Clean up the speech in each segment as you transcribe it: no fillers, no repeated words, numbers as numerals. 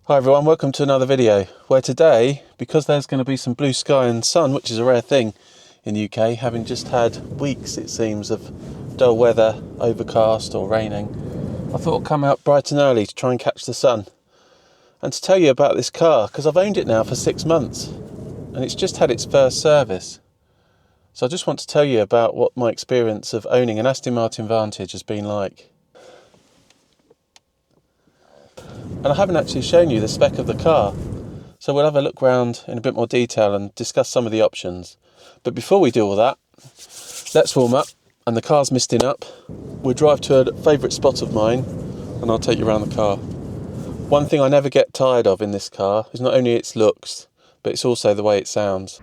Hi everyone, welcome to another video where today, because there's going to be some blue sky and sun, which is a rare thing in the UK, having just had weeks it seems of dull weather, overcast or raining, I thought I'd come out bright and early to try and catch the sun and to tell you about this car, because I've owned it now for 6 months and it's just had its first service. So I just want to tell you about what my experience of owning an Aston Martin Vantage has been like. And I haven't actually shown you the spec of the car, so we'll have a look round in a bit more detail and discuss some of the options. But before we do all that, let's warm up, and the car's misting up. We'll drive to a favourite spot of mine and I'll take you around the car. One thing I never get tired of in this car is not only its looks, but it's also the way it sounds.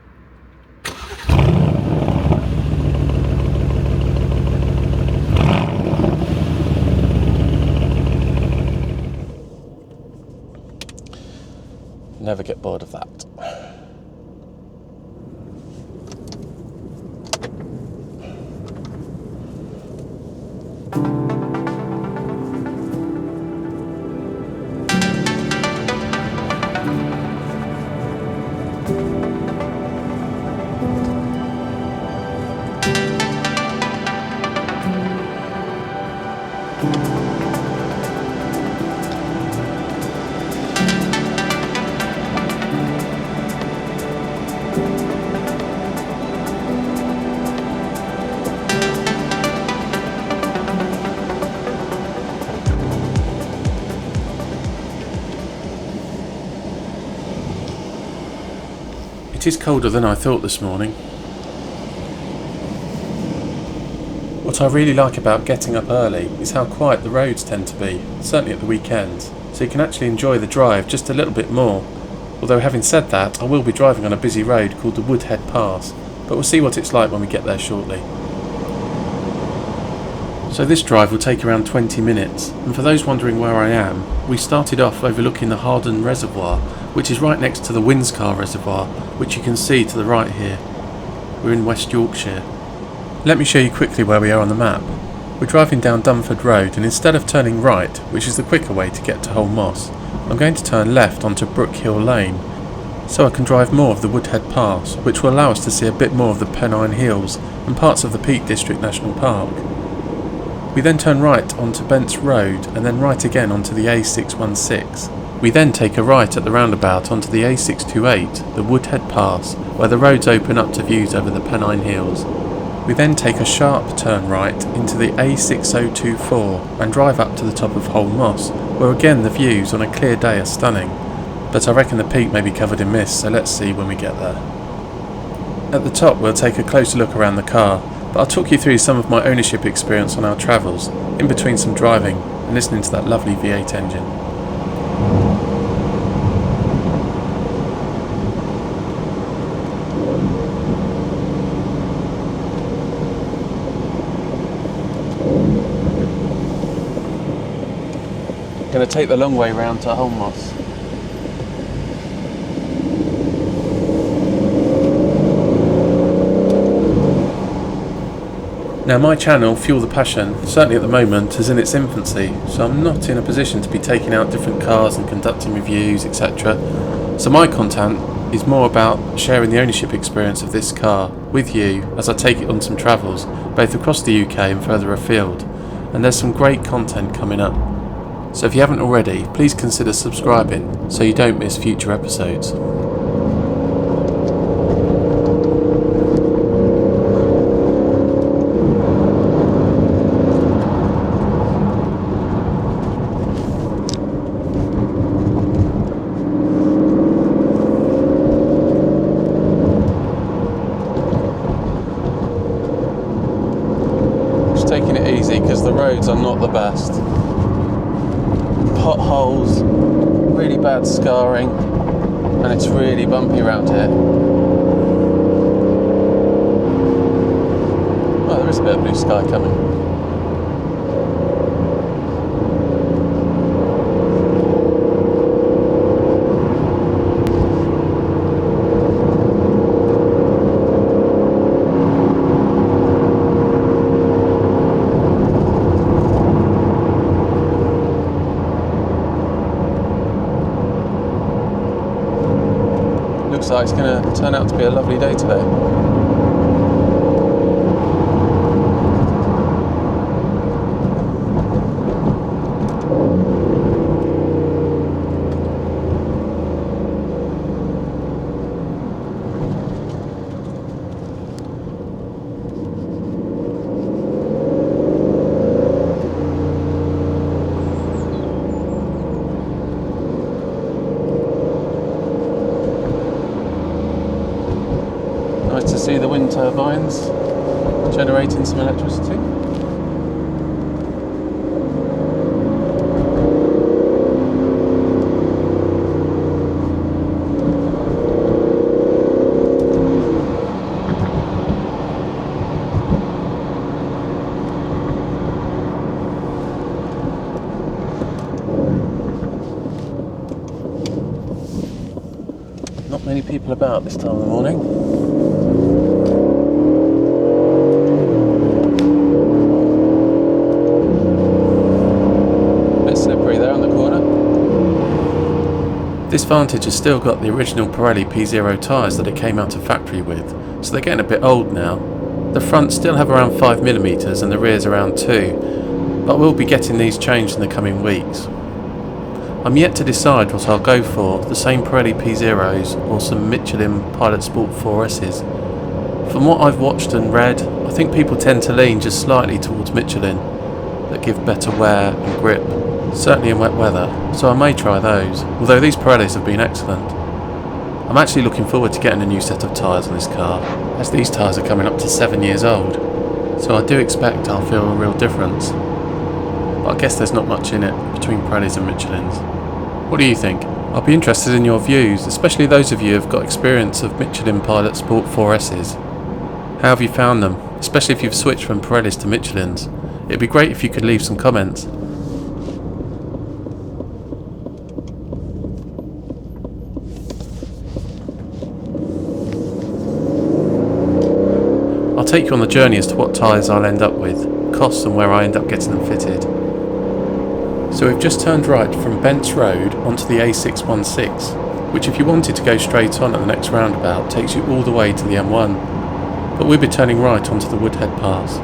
Never get bored of that. It is colder than I thought this morning. What I really like about getting up early is how quiet the roads tend to be, certainly at the weekends, so you can actually enjoy the drive just a little bit more. Although having said that, I will be driving on a busy road called the Woodhead Pass, but we'll see what it's like when we get there shortly. So this drive will take around 20 minutes, and for those wondering where I am, we started off overlooking the Gaydon Reservoir, which is right next to the Windscar Reservoir, which you can see to the right here. We're in West Yorkshire. Let me show you quickly where we are on the map. We're driving down Dunford Road, and instead of turning right, which is the quicker way to get to Holme Moss, I'm going to turn left onto Brook Hill Lane, so I can drive more of the Woodhead Pass, which will allow us to see a bit more of the Pennine Hills and parts of the Peak District National Park. We then turn right onto Bents Road and then right again onto the A616. We then take a right at the roundabout onto the A628, the Woodhead Pass, where the roads open up to views over the Pennine Hills. We then take a sharp turn right into the A6024 and drive up to the top of Holme Moss, where again the views on a clear day are stunning. But I reckon the peak may be covered in mist, so let's see when we get there. At the top we'll take a closer look around the car, but I'll talk you through some of my ownership experience on our travels, in between some driving and listening to that lovely V8 engine. Going to take the long way round to Holme Moss. Now my channel, Fuel the Passion, certainly at the moment is in its infancy, so I'm not in a position to be taking out different cars and conducting reviews, etc. So my content is more about sharing the ownership experience of this car with you as I take it on some travels, both across the UK and further afield. And there's some great content coming up. So if you haven't already, please consider subscribing so you don't miss future episodes. Just taking it easy because the roads are not the best. Potholes, really bad scarring, and it's really bumpy around here. Oh, there is a bit of blue sky coming. like it's going to turn out to be a lovely day today. Nice to see the wind turbines generating some electricity. Not many people about this time of the morning. This Vantage has still got the original Pirelli P0 tyres that it came out of factory with, so they're getting a bit old now. The fronts still have around 5mm and the rears around 2, but we'll be getting these changed in the coming weeks. I'm yet to decide what I'll go for, the same Pirelli P0s or some Michelin Pilot Sport 4Ss. From what I've watched and read, I think people tend to lean just slightly towards Michelin, that give better wear and grip, certainly in wet weather, so I may try those, although these Pirellis have been excellent. I'm actually looking forward to getting a new set of tyres on this car, as these tyres are coming up to 7 years old, so I do expect I'll feel a real difference. But I guess there's not much in it between Pirellis and Michelins. What do you think? I'll be interested in your views, especially those of you who've got experience of Michelin Pilot Sport 4Ss. How have you found them, especially if you've switched from Pirellis to Michelins? It'd be great if you could leave some comments. I'll take you on the journey as to what tyres I'll end up with, costs and where I end up getting them fitted. So we've just turned right from Bents Road onto the A616, which if you wanted to go straight on at the next roundabout takes you all the way to the M1, but we'll be turning right onto the Woodhead Pass.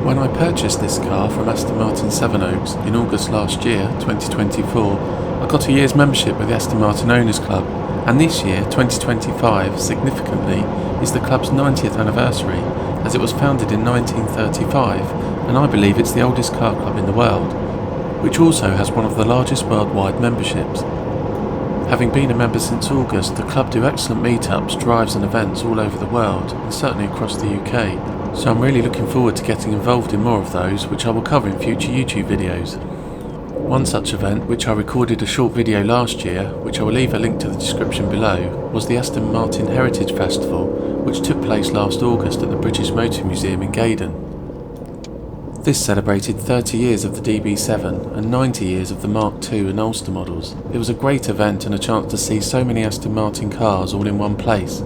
When I purchased this car from Aston Martin Sevenoaks in August last year, 2024, I got a year's membership with the Aston Martin Owners Club, and this year, 2025, significantly, is the club's 90th anniversary, as it was founded in 1935, and I believe it's the oldest car club in the world, which also has one of the largest worldwide memberships. Having been a member since August, the club do excellent meetups, drives and events all over the world, and certainly across the UK. So I'm really looking forward to getting involved in more of those, which I will cover in future YouTube videos. One such event, which I recorded a short video last year, which I will leave a link to the description below, was the Aston Martin Heritage Festival, which took place last August at the British Motor Museum in Gaydon. This celebrated 30 years of the DB7 and 90 years of the Mark II and Ulster models. It was a great event and a chance to see so many Aston Martin cars all in one place.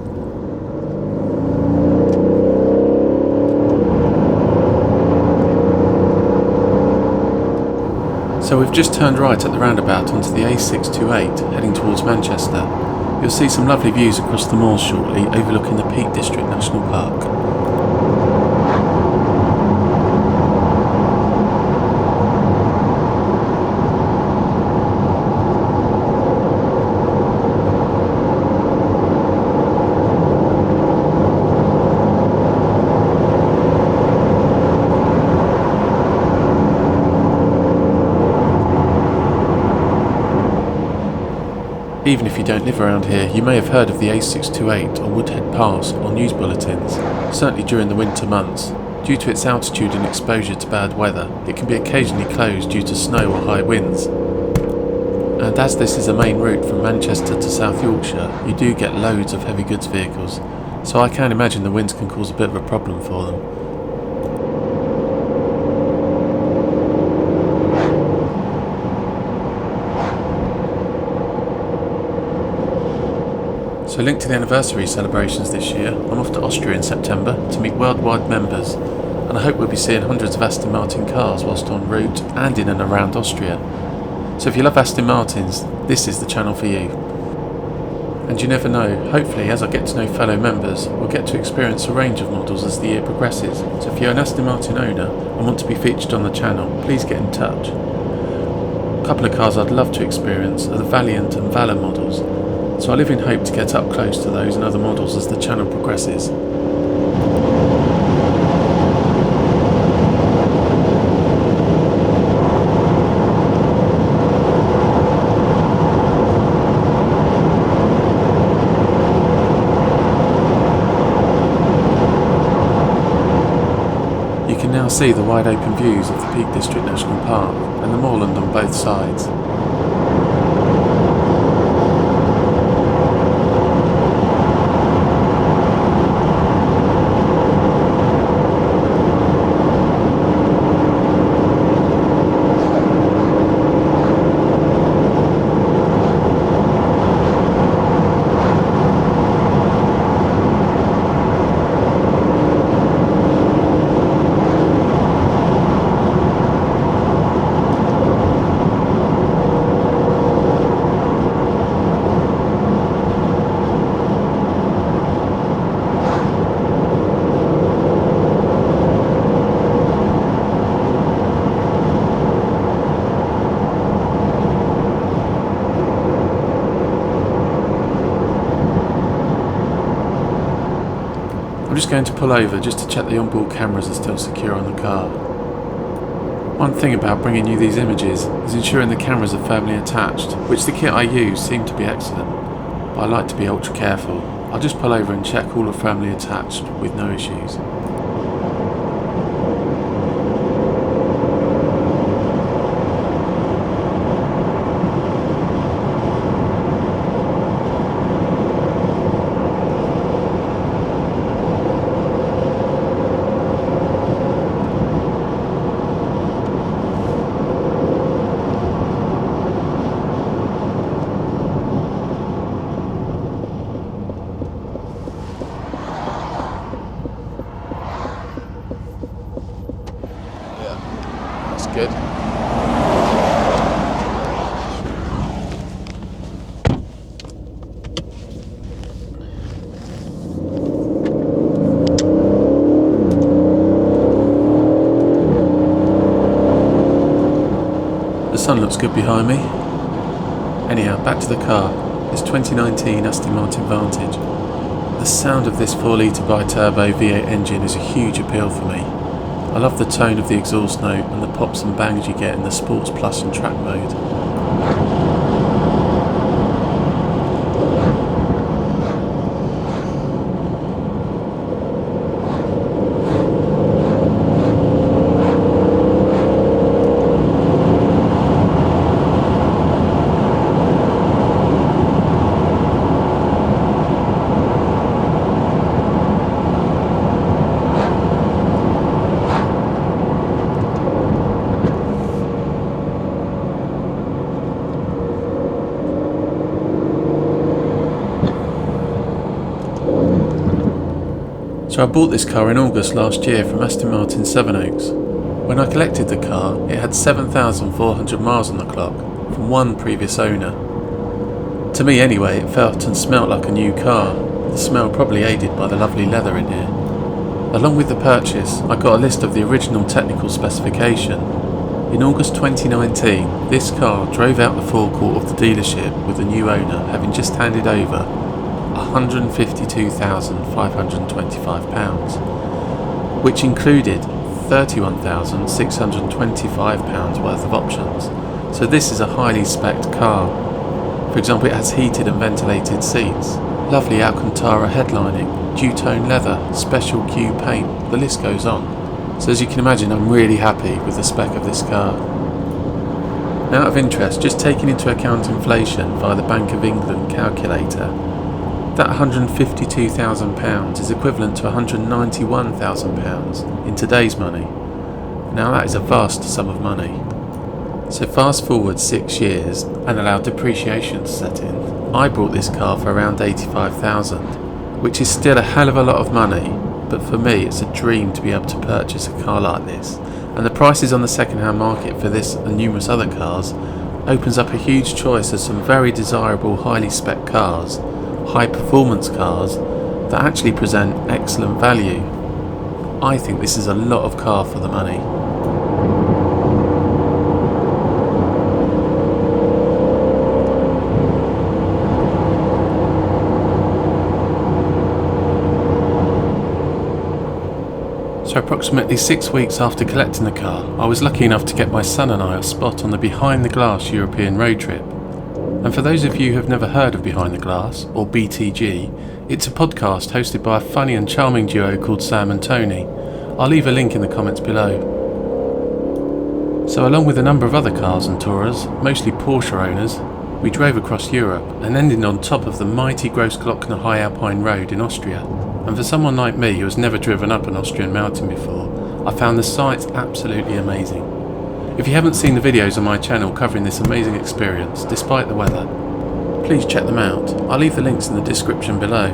So we've just turned right at the roundabout onto the A628, heading towards Manchester. You'll see some lovely views across the moors shortly, overlooking the Peak District National Park. Even if you don't live around here, you may have heard of the A628 or Woodhead Pass on news bulletins, certainly during the winter months. Due to its altitude and exposure to bad weather, it can be occasionally closed due to snow or high winds. And as this is a main route from Manchester to South Yorkshire, you do get loads of heavy goods vehicles. so I can imagine the winds can cause a bit of a problem for them. So linked to the anniversary celebrations this year, I'm off to Austria in September to meet worldwide members, and I hope we'll be seeing hundreds of Aston Martin cars whilst en route and in and around Austria. So if you love Aston Martins, this is the channel for you. And you never know, hopefully as I get to know fellow members, we'll get to experience a range of models as the year progresses. So if you're an Aston Martin owner and want to be featured on the channel, please get in touch. A couple of cars I'd love to experience are the Valiant and Valor models, so I live in hope to get up close to those and other models as the channel progresses. You can now see the wide open views of the Peak District National Park and the moorland on both sides. I'm just going to pull over just to check the onboard cameras are still secure on the car. One thing about bringing you these images is ensuring the cameras are firmly attached, which the kit I use seemed to be excellent, but I like to be ultra careful. I'll just pull over and check all are firmly attached with no issues. Good. The sun looks good behind me. Anyhow, back to the car. This 2019 Aston Martin Vantage. The sound of this 4 litre bi-turbo V8 engine is a huge appeal for me. I love the tone of the exhaust note and the pops and bangs you get in the Sports Plus and Track mode. So I bought this car in August last year from Aston Martin Sevenoaks. When I collected the car, it had 7,400 miles on the clock from one previous owner. To me anyway, it felt and smelt like a new car, the smell probably aided by the lovely leather in here. Along with the purchase, I got a list of the original technical specification. In August 2019, this car drove out the forecourt of the dealership with the new owner having just handed over £152,525, which included £31,625 worth of options. So this is a highly spec'd car. For example, it has heated and ventilated seats, lovely Alcantara headlining, duotone leather, special Q paint, the list goes on. So as you can imagine, I'm really happy with the spec of this car. Now, out of interest, just taking into account inflation via the Bank of England calculator, That £152,000 is equivalent to £191,000 in today's money. Now that is a vast sum of money. So fast forward 6 years and allow depreciation to set in. I bought this car for around £85,000, which is still a hell of a lot of money, but for me it's a dream to be able to purchase a car like this. And the prices on the second-hand market for this and numerous other cars opens up a huge choice of some very desirable highly spec cars, high performance cars that actually present excellent value. I think this is a lot of car for the money. So approximately 6 weeks after collecting the car, I was lucky enough to get my son and I a spot on the Behind the Glass European road trip. And for those of you who have never heard of Behind the Glass, or BTG, it's a podcast hosted by a funny and charming duo called Sam and Tony. I'll leave a link in the comments below. So along with a number of other cars and tourers, mostly Porsche owners, we drove across Europe and ended on top of the mighty Grossglockner High Alpine Road in Austria. And for someone like me who has never driven up an Austrian mountain before, I found the sights absolutely amazing. If you haven't seen the videos on my channel covering this amazing experience, despite the weather, please check them out. I'll leave the links in the description below.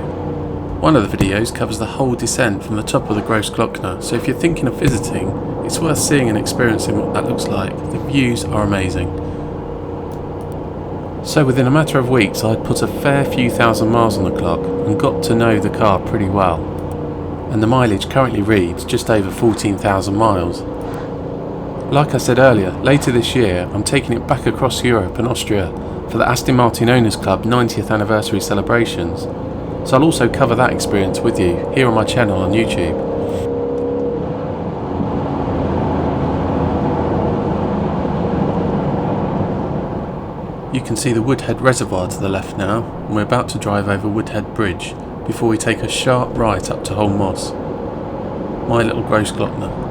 One of the videos covers the whole descent from the top of the Grossglockner, so if you're thinking of visiting, it's worth seeing and experiencing what that looks like. The views are amazing. So within a matter of weeks I'd put a fair few thousand miles on the clock and got to know the car pretty well. And the mileage currently reads just over 14,000 miles. Like I said earlier, later this year I'm taking it back across Europe and Austria for the Aston Martin Owners Club 90th anniversary celebrations. So I'll also cover that experience with you here on my channel on YouTube. You can see the Woodhead Reservoir to the left now, and we're about to drive over Woodhead Bridge before we take a sharp right up to Holme Moss. My little Grossglockner.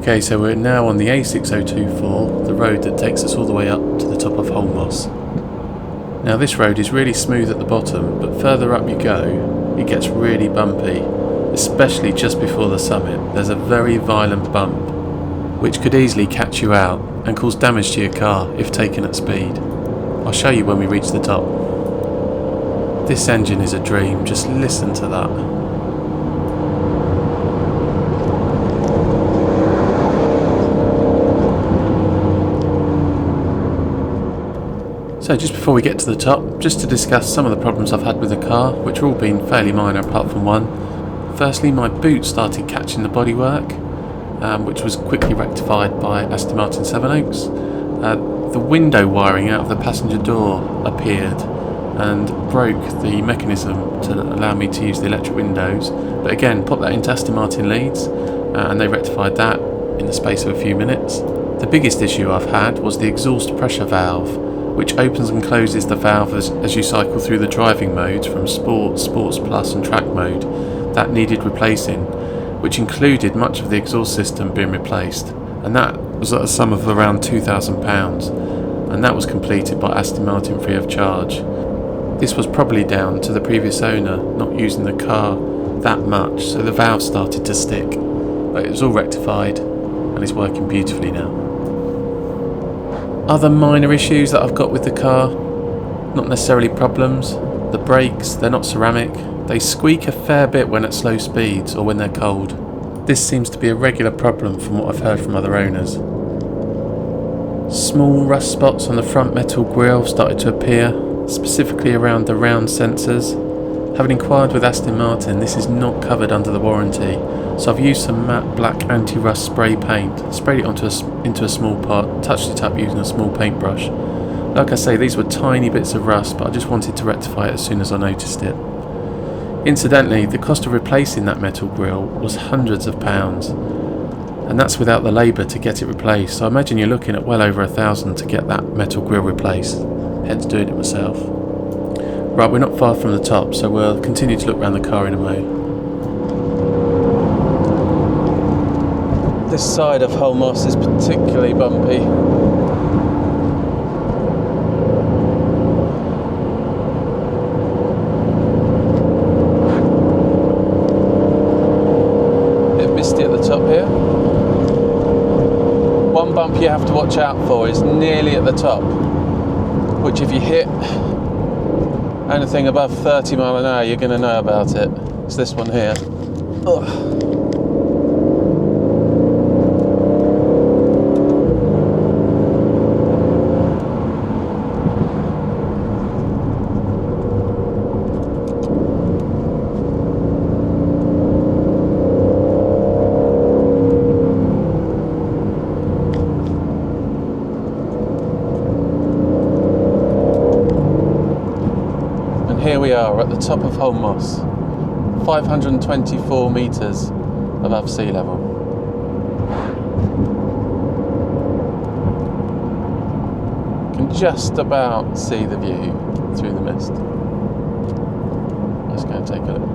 Okay, so we're now on the A6024, the road that takes us all the way up to the top of Holme Moss. Now this road is really smooth at the bottom, but further up you go, it gets really bumpy, especially just before the summit. There's a very violent bump, which could easily catch you out and cause damage to your car if taken at speed. I'll show you when we reach the top. This engine is a dream, just listen to that. So just before we get to the top, just to discuss some of the problems I've had with the car, which have all been fairly minor apart from one. Firstly, my boot started catching the bodywork, which was quickly rectified by Aston Martin Sevenoaks. The window wiring out of the passenger door appeared and broke the mechanism to allow me to use the electric windows. But again, put that into Aston Martin leads and they rectified that in the space of a few minutes. The biggest issue I've had was the exhaust pressure valve, which opens and closes the valve as you cycle through the driving modes from Sport, Sports Plus and Track mode. That needed replacing, which included much of the exhaust system being replaced, and that was at a sum of around £2,000, and that was completed by Aston Martin free of charge. This was probably down to the previous owner not using the car that much, so the valve started to stick, but it was all rectified and it's working beautifully now. Other minor issues that I've got with the car, not necessarily problems. The brakes, they're not ceramic, They squeak a fair bit when at slow speeds or when they're cold. This seems to be a regular problem from what I've heard from other owners. Small rust spots on the front metal grille started to appear, specifically around the round sensors. Having inquired with Aston Martin, this is not covered under the warranty, so I've used some matte black anti-rust spray paint, sprayed it into a small pot, touched it up using a small paintbrush. Like I say, these were tiny bits of rust, but I just wanted to rectify it as soon as I noticed it. Incidentally, the cost of replacing that metal grille was hundreds of pounds, and that's without the labour to get it replaced, so I imagine you're looking at well over £1,000 to get that metal grille replaced, hence doing it myself. Right, we're not far from the top, so we'll continue to look around the car in a moment. This side of Holme Moss is particularly bumpy. Bit misty at the top here. One bump you have to watch out for is nearly at the top, which if you hit anything above 30 mile an hour, you're going to know about it. It's this one here. Ugh. Here we are at the top of Holme Moss, 524 metres above sea level. You can just about see the view through the mist. Let's go and take a look.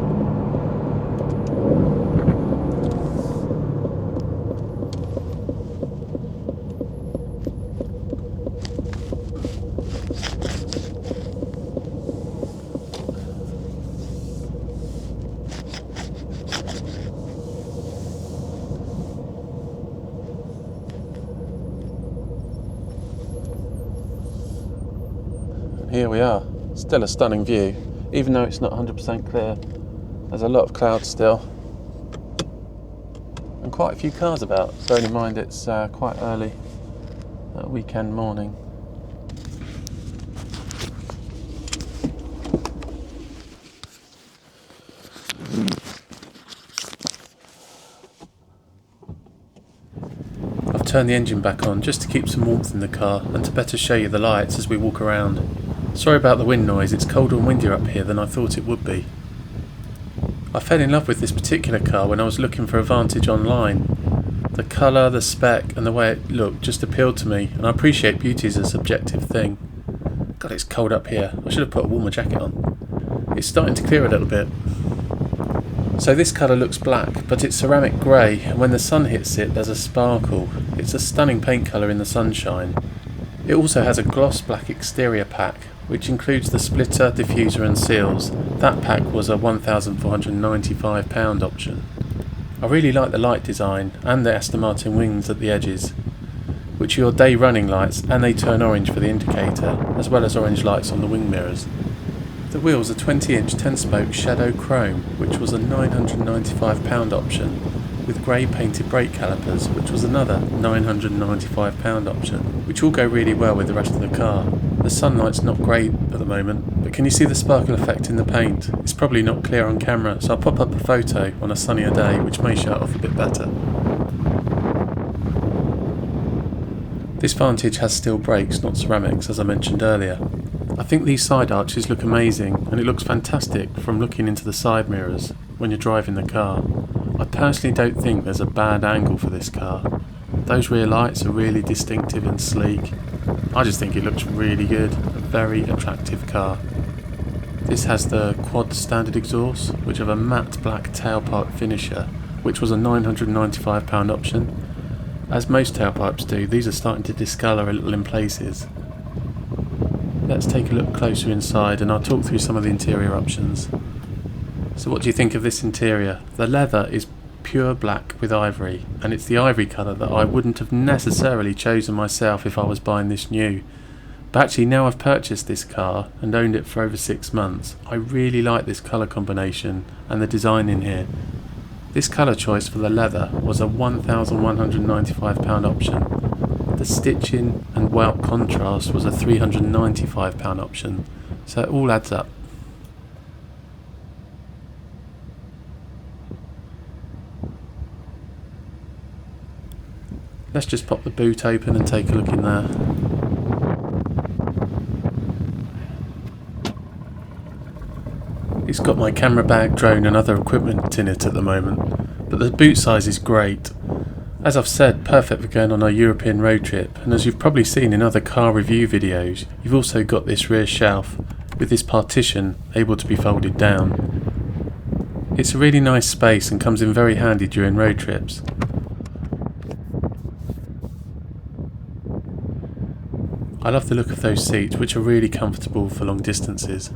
Here we are, still a stunning view, even though it's not 100% clear. There's a lot of clouds still, and quite a few cars about, bearing in mind it's quite early weekend morning. I've turned the engine back on just to keep some warmth in the car and to better show you the lights as we walk around. Sorry about the wind noise, it's colder and windier up here than I thought it would be. I fell in love with this particular car when I was looking for a Vantage online. The colour, the spec and the way it looked just appealed to me, and I appreciate beauty as a subjective thing. God, it's cold up here, I should have put a warmer jacket on. It's starting to clear a little bit. So this colour looks black, but it's ceramic grey, and when the sun hits it there's a sparkle. It's a stunning paint colour in the sunshine. It also has a gloss black exterior pack, which includes the splitter, diffuser and seals. That pack was a £1,495 option. I really like the light design and the Aston Martin wings at the edges, which are your day running lights, and they turn orange for the indicator, as well as orange lights on the wing mirrors. The wheels are 20-inch 10-spoke shadow chrome, which was a £995 option, with grey painted brake calipers, which was another £995 option, which all go really well with the rest of the car. The sunlight's not great at the moment, but can you see the sparkle effect in the paint? It's probably not clear on camera, so I'll pop up a photo on a sunnier day, which may show it off a bit better. This Vantage has steel brakes, not ceramics, as I mentioned earlier. I think these side arches look amazing, and it looks fantastic from looking into the side mirrors when you're driving the car. I personally don't think there's a bad angle for this car. Those rear lights are really distinctive and sleek. I just think it looks really good, a very attractive car. This has the quad standard exhaust, which have a matte black tailpipe finisher, which was a £995 option. As most tailpipes do, these are starting to discolour a little in places. Let's take a look closer inside and I'll talk through some of the interior options. So what do you think of this interior? The leather is pure black with ivory, and it's the ivory colour that I wouldn't have necessarily chosen myself if I was buying this new. But actually, now I've purchased this car and owned it for over 6 months, I really like this colour combination and the design in here. This colour choice for the leather was a £1,195 option. The stitching and welt contrast was a £395 option, so it all adds up. Let's just pop the boot open and take a look in there. It's got my camera bag, drone and other equipment in it at the moment, but the boot size is great. As I've said, perfect for going on a European road trip, and as you've probably seen in other car review videos, you've also got this rear shelf with this partition able to be folded down. It's a really nice space and comes in very handy during road trips. I love the look of those seats, which are really comfortable for long distances.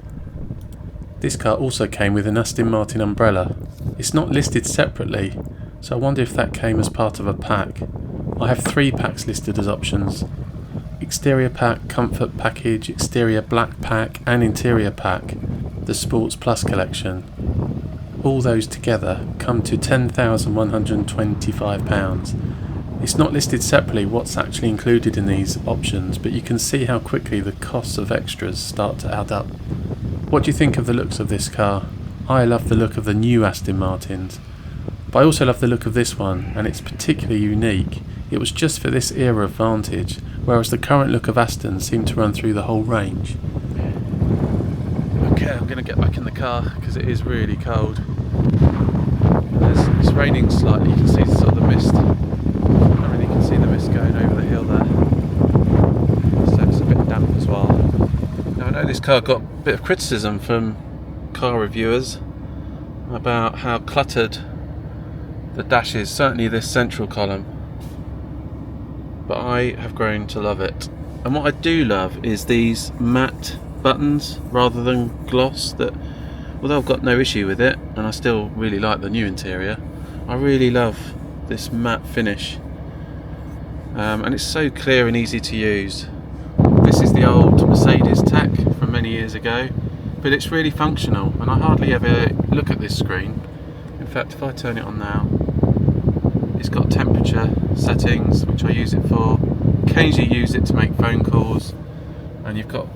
This car also came with an Aston Martin umbrella. It's not listed separately, so I wonder if that came as part of a pack. I have 3 packs listed as options: exterior pack, comfort package, exterior black pack and interior pack, the Sports Plus collection. All those together come to £10,125. It's not listed separately what's actually included in these options, but you can see how quickly the costs of extras start to add up. What do you think of the looks of this car? I love the look of the new Aston Martins, but I also love the look of this one, and it's particularly unique. It was just for this era of Vantage, whereas the current look of Aston seemed to run through the whole range. Okay, I'm going to get back in the car because it is really cold. It's raining slightly, you can see sort of the mist. I really can see the mist going over the hill there, so it's a bit damp as well. Now, I know this car got a bit of criticism from car reviewers about how cluttered the dash is, certainly this central column, but I have grown to love it. And what I do love is these matte buttons rather than gloss, that although I've got no issue with it and I still really like the new interior, I really love this matte finish, and it's so clear and easy to use. This is the old Mercedes tech from many years ago, but it's really functional and I hardly ever look at this screen. In fact, if I turn it on now, it's got temperature settings, which I use it for. Occasionally use it to make phone calls, and you've got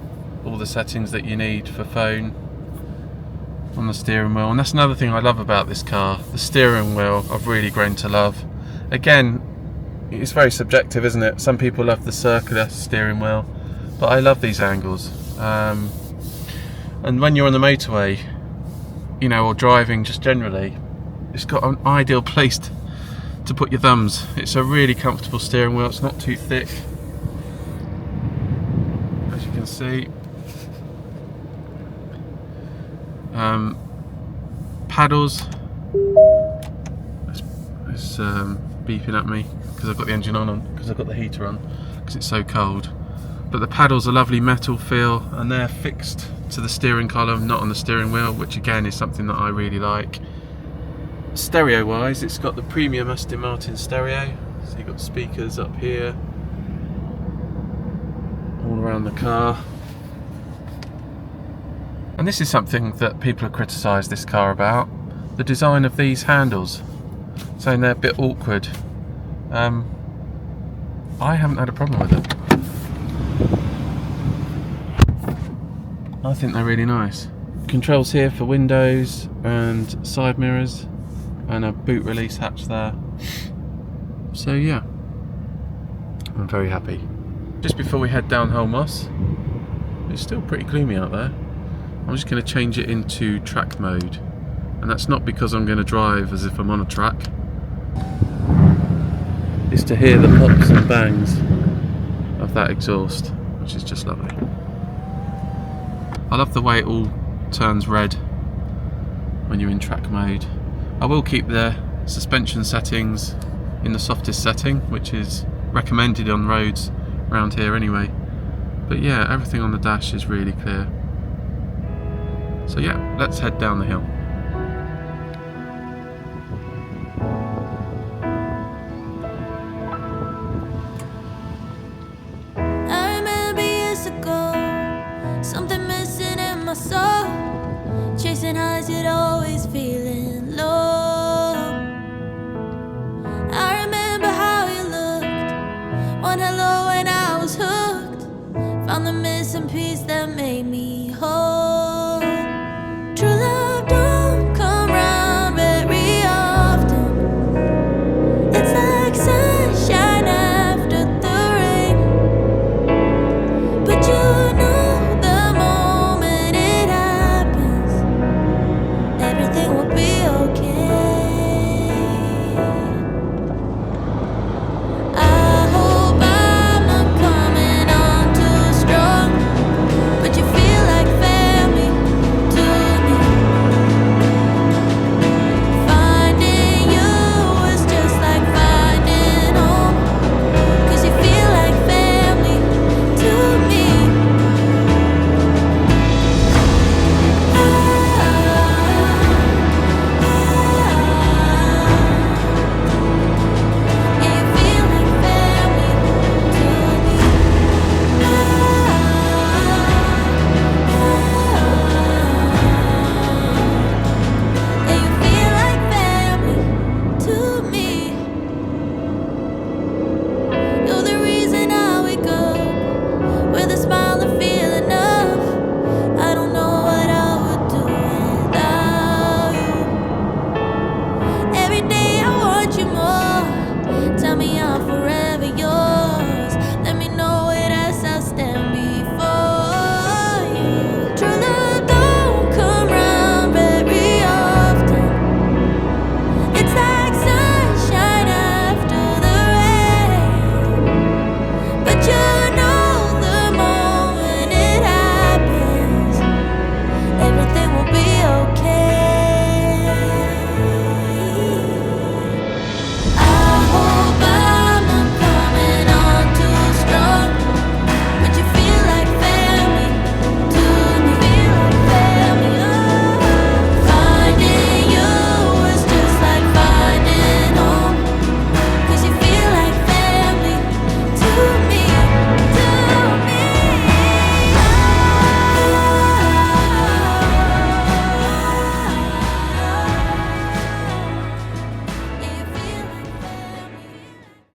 all the settings that you need for phone on the steering wheel. And that's another thing I love about this car, the steering wheel I've really grown to love. Again, it's very subjective, isn't it? Some people love the circular steering wheel, but I love these angles. And when you're on the motorway, you know, or driving just generally, it's got an ideal place to put your thumbs. It's a really comfortable steering wheel, it's not too thick, as you can see. Paddles, it's beeping at me because I've got the engine on, because I've got the heater on, because it's so cold. But the paddles are lovely metal feel, and they're fixed to the steering column, not on the steering wheel, which again is something that I really like. Stereo wise, it's got the premium Aston Martin stereo, so you've got speakers up here all around the car. And this is something that people have criticised this car about, the design of these handles, saying they're a bit awkward. I haven't had a problem with it. I think they're really nice. Controls here for windows and side mirrors, and a boot release hatch there. So yeah, I'm very happy. Just before we head down Holme Moss, it's still pretty gloomy out there. I'm just going to change it into track mode, and that's not because I'm going to drive as if I'm on a track. It's to hear the pops and bangs of that exhaust, which is just lovely. I love the way it all turns red when you're in track mode. I will keep the suspension settings in the softest setting, which is recommended on roads around here anyway. But yeah, everything on the dash is really clear. So yeah, let's head down the hill. I remember years ago some peace